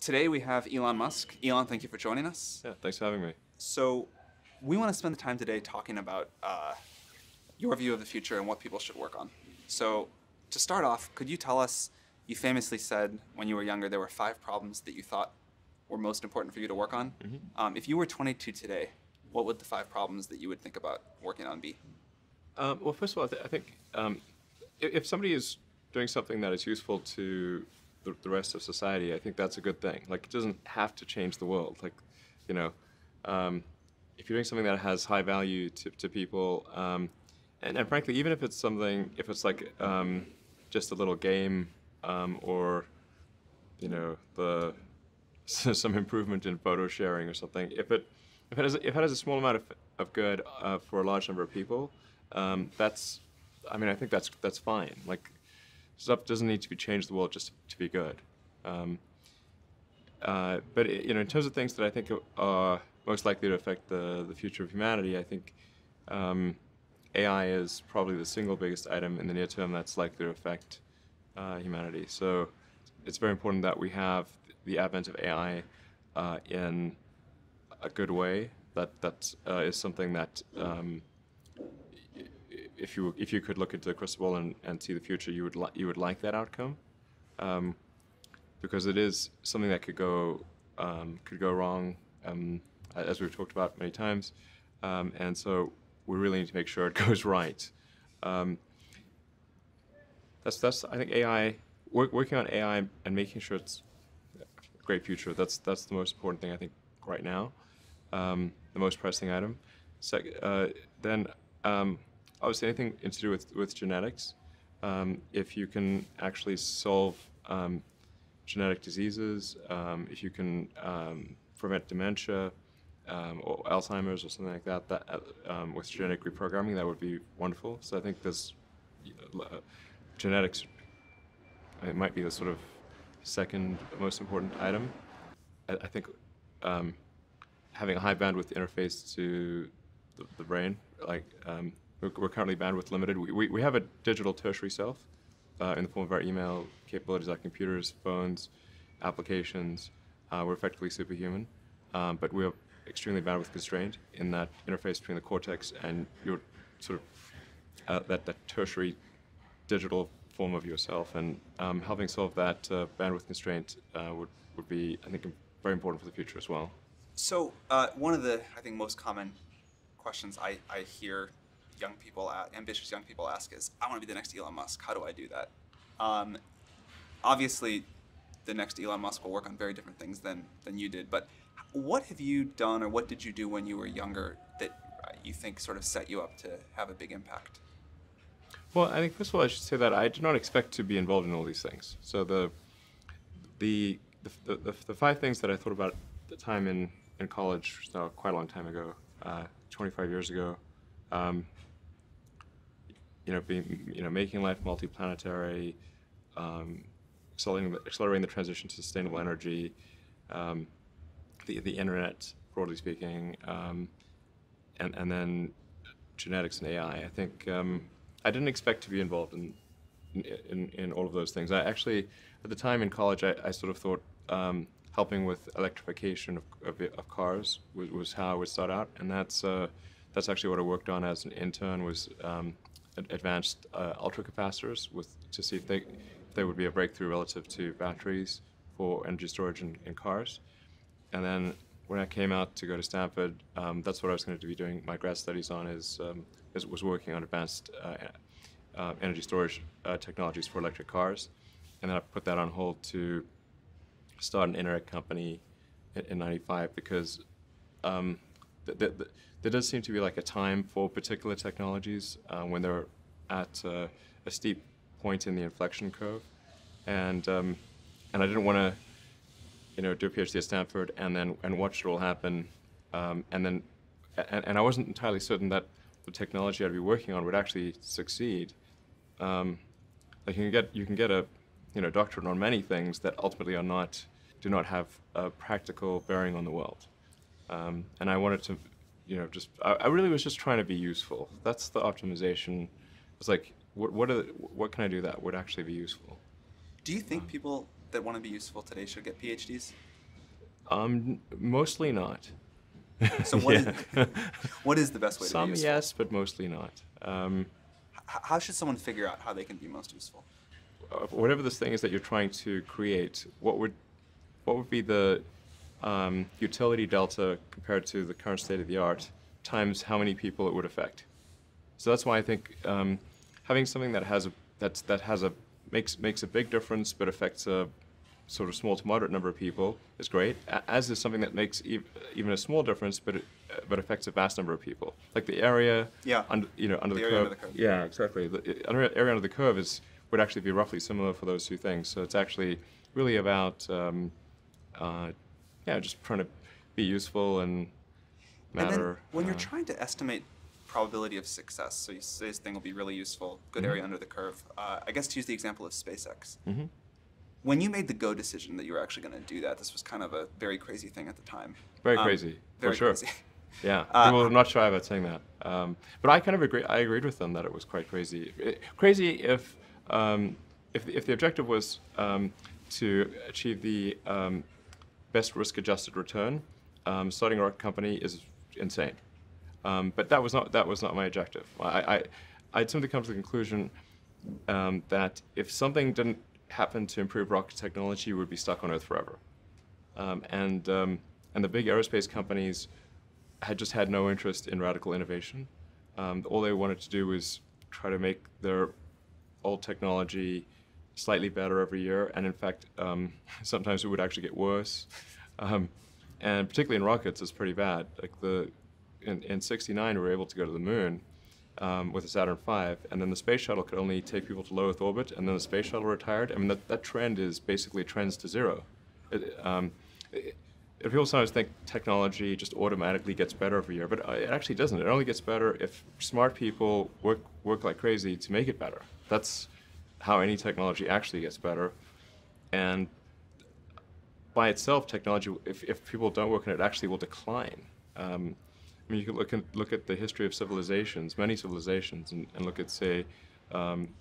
Today we have Elon Musk. Elon, thank you for joining us. Yeah, thanks for having me. So, we want to spend the time today talking about your view of the future and what people should work on. So, to start off, could you tell us, you famously said when you were younger there were 5 problems that you thought were most important for you to work on. If you were 22 today, what would the 5 problems that you would think about working on be? Well, first of all, I think if somebody is doing something that is useful to the rest of society, I think that's a good thing. Like, it doesn't have to change the world. Like, you know, if you're doing something that has high value to people, and frankly, even if it's something, if it's like just a little game, or, you know, some improvement in photo sharing or something, if it has a small amount of good for a large number of people, I think that's fine. Like, stuff doesn't need to be changed the world just to be good. But in terms of things that I think are most likely to affect the future of humanity, I think AI is probably the single biggest item in the near term that's likely to affect humanity. So it's very important that we have the advent of AI in a good way. That is something that if you could look into the crystal ball and see the future, you would like that outcome, because it is something that could go wrong, as we've talked about many times, and so we really need to make sure it goes right. That's I think AI, working on AI and making sure it's a great future. That's the most important thing I think right now, the most pressing item. Then. Obviously, anything to do with genetics, if you can actually solve genetic diseases, if you can prevent dementia or Alzheimer's or something like that, with genetic reprogramming, that would be wonderful. So I think there's genetics. It might be the sort of second most important item. I think having a high bandwidth interface to the brain, like. We're currently bandwidth limited. We have a digital tertiary self in the form of our email capabilities, like computers, phones, applications. We're effectively superhuman, but we're extremely bandwidth constrained in that interface between the cortex and your sort of that tertiary digital form of yourself. And helping solve that bandwidth constraint would be, I think, very important for the future as well. So one of the, I think, most common questions I hear ambitious young people ask is, I want to be the next Elon Musk. How do I do that? Obviously, the next Elon Musk will work on very different things than you did. But what have you done, or what did you do when you were younger that you think sort of set you up to have a big impact? Well, I think first of all, I should say that I did not expect to be involved in all these things. So the 5 things that I thought about at the time in college, so quite a long time ago, 25 years ago. Making life multiplanetary, accelerating the transition to sustainable energy, the internet, broadly speaking, and then genetics and AI. I think I didn't expect to be involved in all of those things. I actually, at the time in college, I sort of thought helping with electrification of cars was how I would start out, and that's actually what I worked on as an intern, was advanced ultracapacitors to see if they would be a breakthrough relative to batteries for energy storage in cars. And then when I came out to go to Stanford, that's what I was going to be doing my grad studies on, was working on advanced energy storage technologies for electric cars. And then I put that on hold to start an internet company in '95, because there does seem to be like a time for particular technologies when they're at a steep point in the inflection curve, and I didn't want to, do a PhD at Stanford and watch it all happen, and I wasn't entirely certain that the technology I'd be working on would actually succeed. Like, you can get a doctorate on many things that ultimately do not have a practical bearing on the world, and I wanted to. I really was just trying to be useful. That's the optimization. It's like, what can I do that would actually be useful? Do you think people that want to be useful today should get PhDs? Mostly not. So what is the best way to be Some useful? yes, but mostly not. How should someone figure out how they can be most useful? Whatever this thing is that you're trying to create, what would be the utility delta compared to the current state of the art times how many people it would affect? So that's why I think having something that makes a big difference but affects a sort of small to moderate number of people is great. As is something that makes even a small difference but affects a vast number of people, like the area under the curve. Under the curve. Yeah, exactly. The area under the curve would actually be roughly similar for those two things. So it's actually really about just trying to be useful and matter. And then when you're trying to estimate probability of success, so you say this thing will be really useful, good area under the curve. I guess to use the example of SpaceX. When you made the go decision that you were actually going to do that, this was kind of a very crazy thing at the time. Very crazy, very for sure. Crazy. Yeah, people are not shy about saying that. But I kind of agree. I agreed with them that it was quite crazy. Crazy if the objective was to achieve the best risk-adjusted return, starting a rocket company is insane. But that was not my objective. I'd simply come to the conclusion that if something didn't happen to improve rocket technology, we would be stuck on Earth forever. And the big aerospace companies had just had no interest in radical innovation. All they wanted to do was try to make their old technology slightly better every year, and in fact, sometimes it would actually get worse. And particularly in rockets, it's pretty bad. Like in '69, we were able to go to the moon with the Saturn V, and then the space shuttle could only take people to low Earth orbit, and then the space shuttle retired. I mean, that trend is basically trends to zero. People sometimes think technology just automatically gets better every year, but it actually doesn't. It only gets better if smart people work like crazy to make it better. That's how any technology actually gets better. And by itself, technology, if people don't work on it, actually will decline. I mean, you can look at the history of civilizations, many civilizations, and look at, say,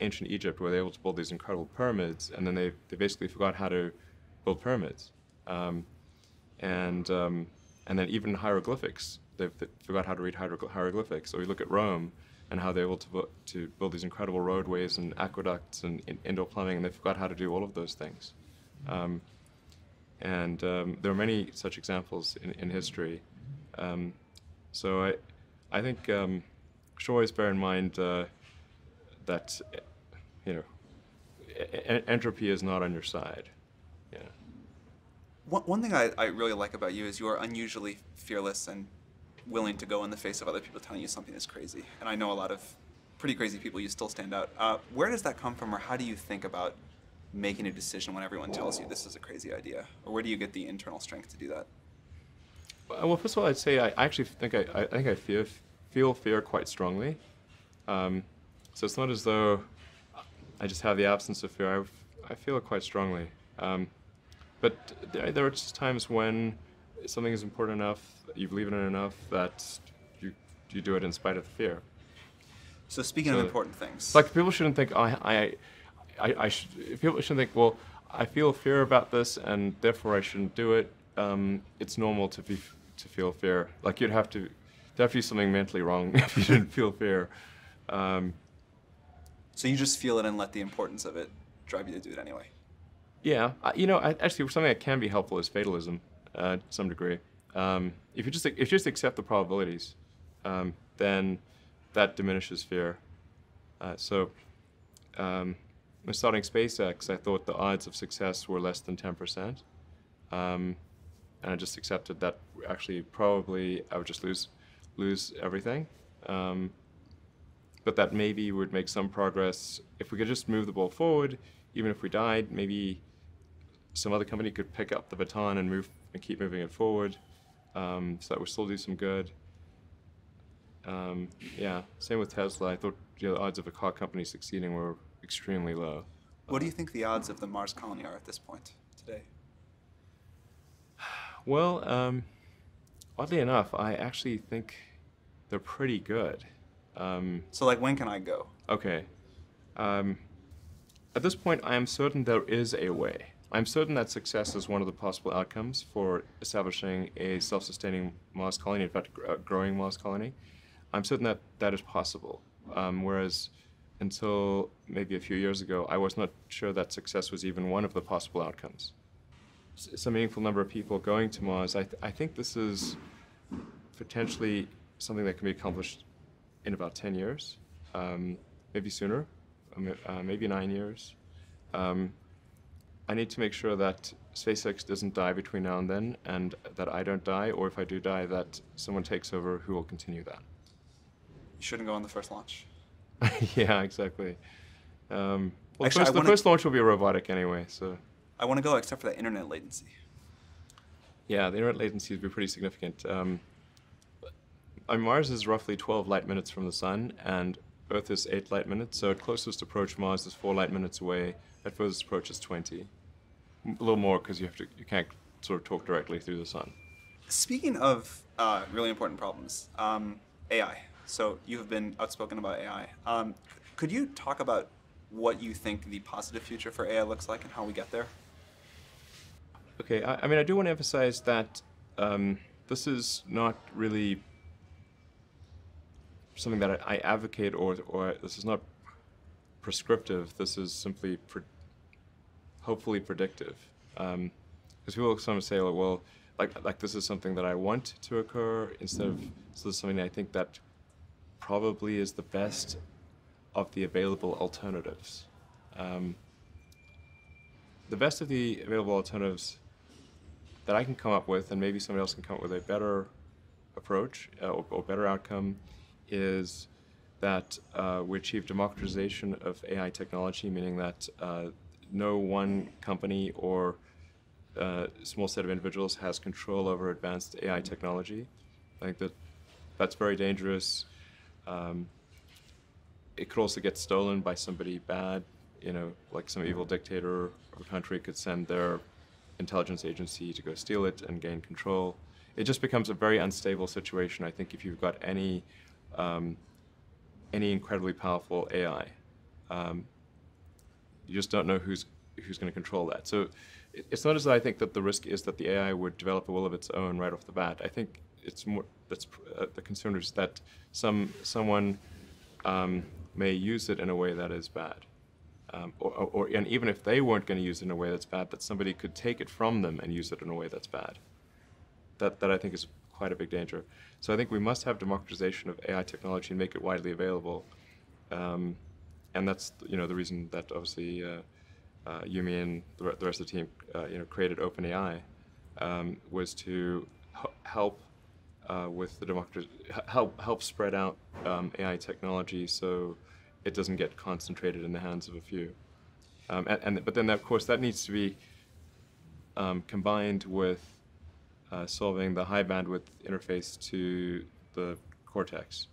ancient Egypt, where they were able to build these incredible pyramids, and then they basically forgot how to build pyramids. And then even hieroglyphics, they forgot how to read hieroglyphics. Or you look at Rome and how they were able to build these incredible roadways and aqueducts and indoor plumbing, and they forgot how to do all of those things. There are many such examples in history. So I think should always bear in mind that entropy is not on your side. Yeah. One thing I really like about you is you are unusually fearless and willing to go in the face of other people telling you something is crazy. And I know a lot of pretty crazy people, you still stand out. Where does that come from, or how do you think about making a decision when everyone tells you this is a crazy idea? Or where do you get the internal strength to do that? Well, first of all, I'd say I actually think I feel fear quite strongly. So it's not as though I just have the absence of fear. I feel it quite strongly. But there are just times when something is important enough, you believe in it enough, that you do it in spite of the fear. So speaking of important things, like people shouldn't think people shouldn't think, well, I feel fear about this and therefore I shouldn't do it. It's normal to feel fear. Like you'd have to do something mentally wrong if you didn't feel fear. So you just feel it and let the importance of it drive you to do it anyway. Yeah, actually, something that can be helpful is fatalism, to some degree. If you just accept the probabilities, then that diminishes fear. When starting SpaceX, I thought the odds of success were less than 10%, and I just accepted that actually probably I would just lose everything. But that maybe would make some progress if we could just move the ball forward. Even if we died, maybe some other company could pick up the baton and keep moving it forward, so that would still do some good. Yeah, same with Tesla. I thought the odds of a car company succeeding were extremely low. What do you think the odds of the Mars colony are at this point today? Well, oddly enough, I actually think they're pretty good. So like, when can I go? Okay. At this point, I am certain there is a way. I'm certain that success is one of the possible outcomes for establishing a self-sustaining Mars colony, in fact, a growing Mars colony. I'm certain that that is possible, whereas until maybe a few years ago, I was not sure that success was even one of the possible outcomes. It's a meaningful number of people going to Mars. I think this is potentially something that can be accomplished in about 10 years, maybe sooner, maybe 9 years. I need to make sure that SpaceX doesn't die between now and then, and that I don't die, or if I do die, that someone takes over who will continue that. You shouldn't go on the first launch. Yeah, exactly. Well, Actually, the first launch will be robotic anyway, so. I want to go except for that internet latency. Yeah, the internet latency would be pretty significant. Mars is roughly 12 light minutes from the sun, and Earth is 8 light minutes, so at closest approach, Mars is 4 light minutes away. At furthest approach, is 20. A little more because you can't sort of talk directly through the sun. Speaking of really important problems, AI. So you have been outspoken about AI. Could you talk about what you think the positive future for AI looks like and how we get there? Okay, I mean, I do want to emphasize that this is not really something that I advocate, or this is not prescriptive. This is simply hopefully predictive. Because people sometimes say, well, like this is something that I want to occur, instead of this is something I think that probably is the best of the available alternatives. The best of the available alternatives that I can come up with, and maybe somebody else can come up with a better approach or better outcome, is that we achieve democratization of AI technology, meaning that no one company or small set of individuals has control over advanced AI technology. I think that's very dangerous. It could also get stolen by somebody bad, like some evil dictator of a country could send their intelligence agency to go steal it and gain control. It just becomes a very unstable situation, I think, if you've got any incredibly powerful AI. You just don't know who's going to control that. So it's not as though I think that the risk is that the AI would develop a will of its own right off the bat. I think it's more that's the concern is that someone may use it in a way that is bad, and even if they weren't going to use it in a way that's bad, that somebody could take it from them and use it in a way that's bad. That I think is quite a big danger. So I think we must have democratization of AI technology and make it widely available. And that's the reason that obviously Yumi and the rest of the team created OpenAI, was to help with the help spread out AI technology so it doesn't get concentrated in the hands of a few. But then of course that needs to be combined with solving the high bandwidth interface to the cortex.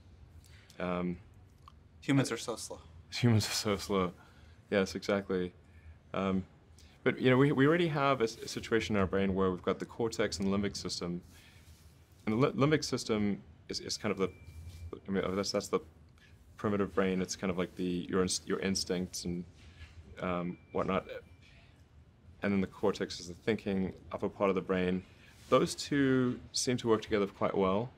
Humans are so slow. Humans are so slow. Yes, exactly. But we already have a situation in our brain where we've got the cortex and the limbic system. And the limbic system is kind of that's the primitive brain. It's kind of like your instincts and whatnot. And then the cortex is the thinking upper part of the brain. Those two seem to work together quite well.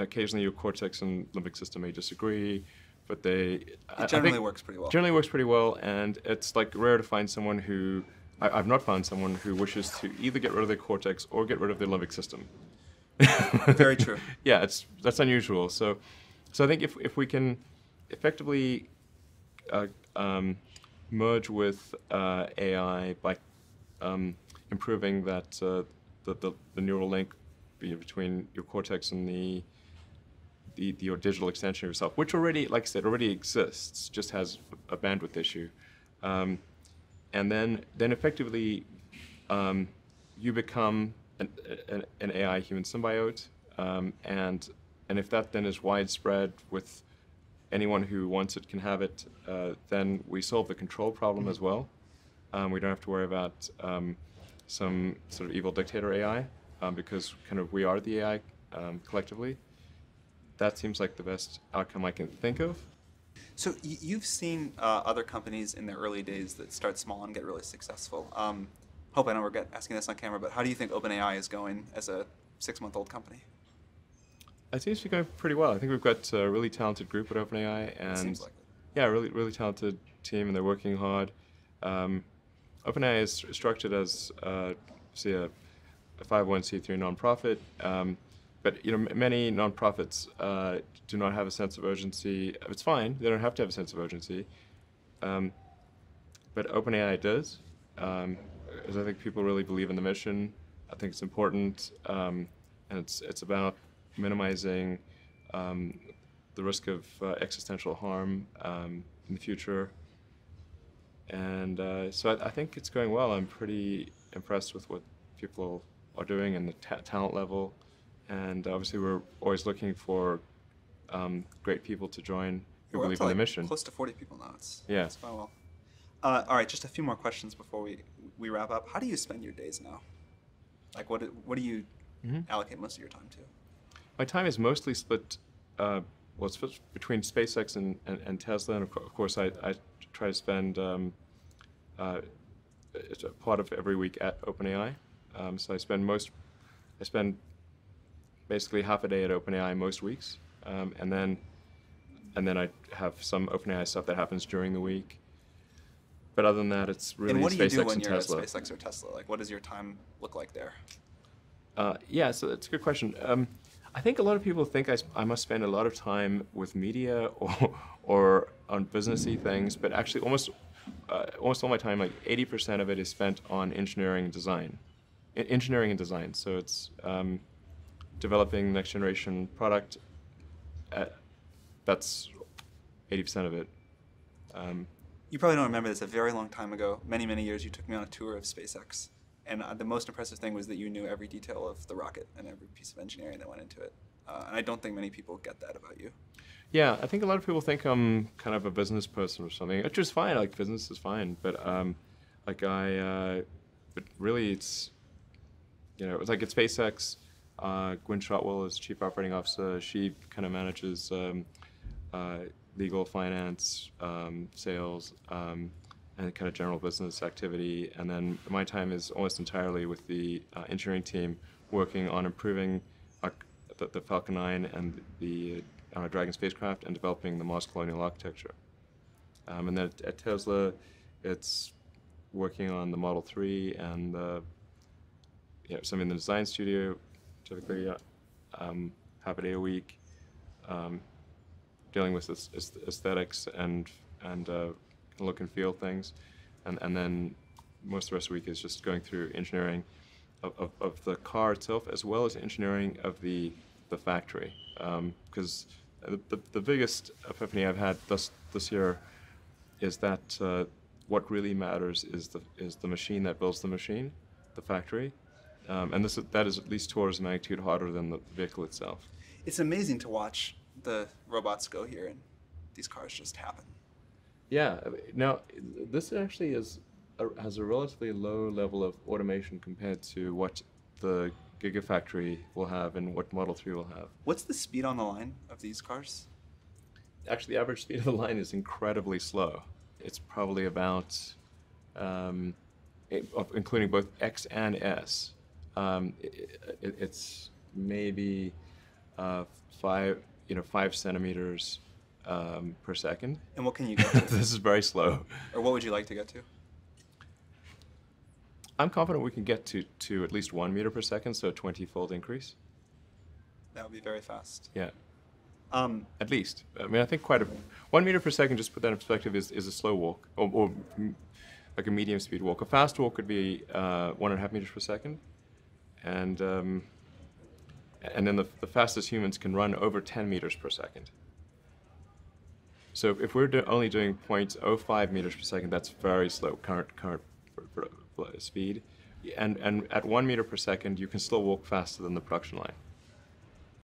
Occasionally your cortex and limbic system may disagree, but it generally works pretty well. Generally works pretty well, and it's like rare to find someone who, I've not found someone who wishes to either get rid of their cortex or get rid of their limbic system. Very true. Yeah, that's unusual. So I think if we can effectively merge with AI by improving that the neural link between your cortex and your digital extension of yourself, which already, like I said, already exists, just has a bandwidth issue, and then effectively you become an AI human symbiote, and if that then is widespread with anyone who wants it can have it, then we solve the control problem as well. We don't have to worry about some sort of evil dictator AI, because kind of we are the AI collectively. That seems like the best outcome I can think of. So you've seen other companies in their early days that start small and get really successful. Hope I don't regret asking this on camera, but how do you think OpenAI is going as a 6-month-old company? It seems to be going pretty well. I think we've got a really talented group at OpenAI, It seems and like it. yeah, really talented team, and they're working hard. OpenAI is structured as say a 501c3 nonprofit, but many nonprofits do not have a sense of urgency. It's fine; they don't have to have a sense of urgency, but OpenAI does. Because I think people really believe in the mission. I think it's important, and it's about minimizing the risk of existential harm in the future. And so I think it's going well. I'm pretty impressed with what people are doing and the talent level. And obviously, we're always looking for great people to join who We're up believe to in the like mission. close to 40 people now. Yeah. It's going well. All right, just a few more questions before we wrap up. How do you spend your days now? Like, what do you allocate most of your time to? My time is mostly split. It's split between SpaceX and Tesla, and of course, I try to spend it's a part of every week at OpenAI. So I spend basically half a day at OpenAI most weeks, and then I have some OpenAI stuff that happens during the week. But other than that, it's really And what do you SpaceX do when and you're Tesla. at SpaceX or Tesla? Like, what does your time look like there? Yeah, so that's a good question. I think a lot of people think I must spend a lot of time with media or on businessy things, but actually almost all my time, like 80% of it, is spent on engineering and design. So it's developing next generation product. That's 80% of it. You probably don't remember this. A very long time ago, many years, you took me on a tour of SpaceX. And the most impressive thing was that you knew every detail of the rocket and every piece of engineering that went into it. And I don't think many people get that about you. Yeah, I think a lot of people think I'm kind of a business person or something, which is fine. Like, business is fine, but but really, it's like at SpaceX. Gwynne Shotwell is chief operating officer. She kind of manages legal, finance, sales, and kind of general business activity. And then my time is almost entirely with the engineering team, working on improving the Falcon 9 and the Dragon spacecraft, and developing the Mars colonial architecture. And then at Tesla, it's working on the Model 3 and some in the design studio, typically half a day a week, dealing with aesthetics and look and feel things, and then most of the rest of the week is just going through engineering of the car itself, as well as engineering of the factory. Because the biggest epiphany I've had this year is that what really matters is the machine that builds the machine, the factory, and that is at least 2 orders of magnitude harder than the vehicle itself. It's amazing to watch the robots go here and these cars just happen. Yeah. Now, this actually has a relatively low level of automation compared to what the Gigafactory will have and what Model 3 will have. What's the speed on the line of these cars? Actually, the average speed of the line is incredibly slow. It's probably about, including both X and S, it's maybe 5 centimeters per second. And what can you get to? This is very slow. Or what would you like to get to? I'm confident we can get to at least 1 meter per second, so a 20-fold increase. That would be very fast. Yeah. At least. I mean, I think 1 meter per second, just to put that in perspective, is a slow walk, or like a medium speed walk. A fast walk could be 1.5 meters per second, and then the fastest humans can run over 10 meters per second. So if we're only doing 0.05 meters per second, that's very slow current speed. And at 1 meter per second, you can still walk faster than the production line.